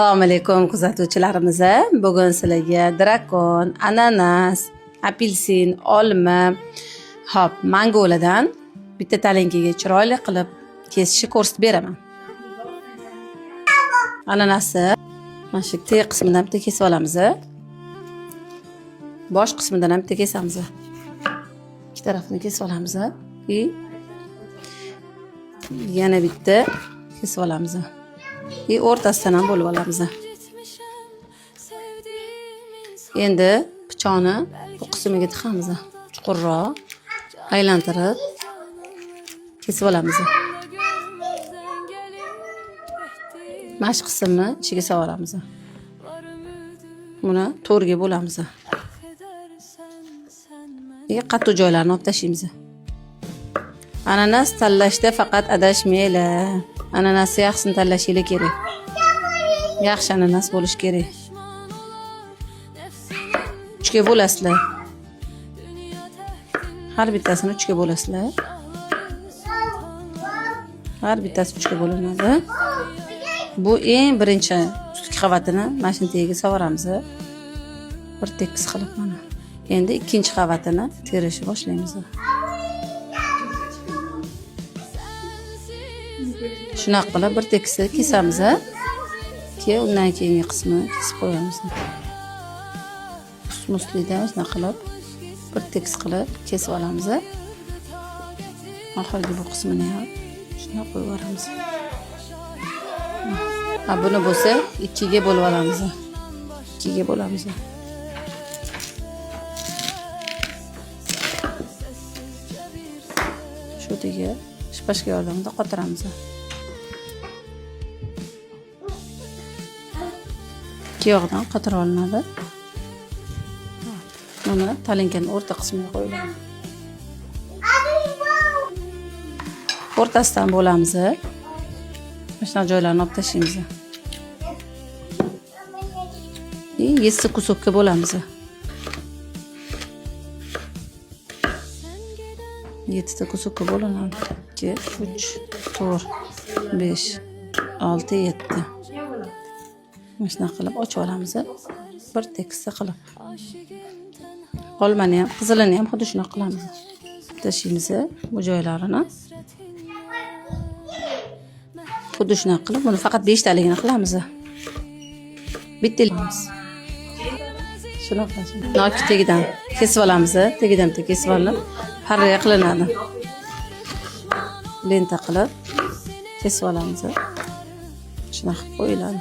Assalomu alaykum kuzatuvchilarimiz. Bugun sizlarga drakon, ananas, apelsin, olma, hop, mangoladan bitta talinkaga chiroyli qilib kesishni ko'rsatib beraman. Ananasni mana shu teg qismidan bitta kesib olamiz. Bosh qismidan ham bitta kesamiz. Ikki tarafini kesib olamiz. Yana bitta kesib olamiz. O'rtasidan ham bo'lib olamiz. Endi pichoqni bu qismiga tiqamiz. Chuqurroq aylantirib kesib olamiz. Mana shu qismni ichiga solamiz. Buni to'rga bo'lamiz. Qattiq joylarini olib tashlaymiz. Ananas tanlashda faqat adashmanglar. Ananasni yaxshisini tanlashingiz kerak. Yaxshi ananas bo'lish kerak. 3ga bo'lasizlar. Har bittasini 3ga bo'lasizlar. Har bittasi 3ga bo'linadi. Bu eng birinchi ustki qavatini mana shu tagiga solamiz. Bir tekis qilib mana. Endi ikkinchi qavatini terishni boshlaymiz. Shuna qilib bir tekisni kesamiz. Keyin undan keyingi qismini kesib qo'yamiz. Ustma-ustida shuna qilib bir tekis qilib kesib olamiz. Oxirgi bu qismini ham shuna qo'yib yuboramiz. Buni bo'lsa 2ga bo'lib olamiz. 2ga bo'lamiz. Shu yerga shipashka yordamida qotiramiz. Ikki yoqdan qotirib olinadi. Buni talinkaning o'rta qismiga qo'yiladi. O'rtasidan bo'lamiz. Mana joylarni olib tashlaymiz. 7 kusokka bo'lamiz. 7 kusokka bo'linadi. 2, 3, 4, 5, 6, 7. Mana qilib ochib olamiz. Bir tekisda qilib. Olmani ham, qizilini ham xuddi shuna qilamiz. Tashlaymiz bu joylarini. Xuddi shuna qilib, buni faqat 5 taligini qilamiz. Bittamiz. Shuna qilamiz. Noki tegidan kesib olamiz. Tegidan kesib olib, parra qilinadi. Lenta qilib kesib olamiz. Shuna qilib qo'yiladi.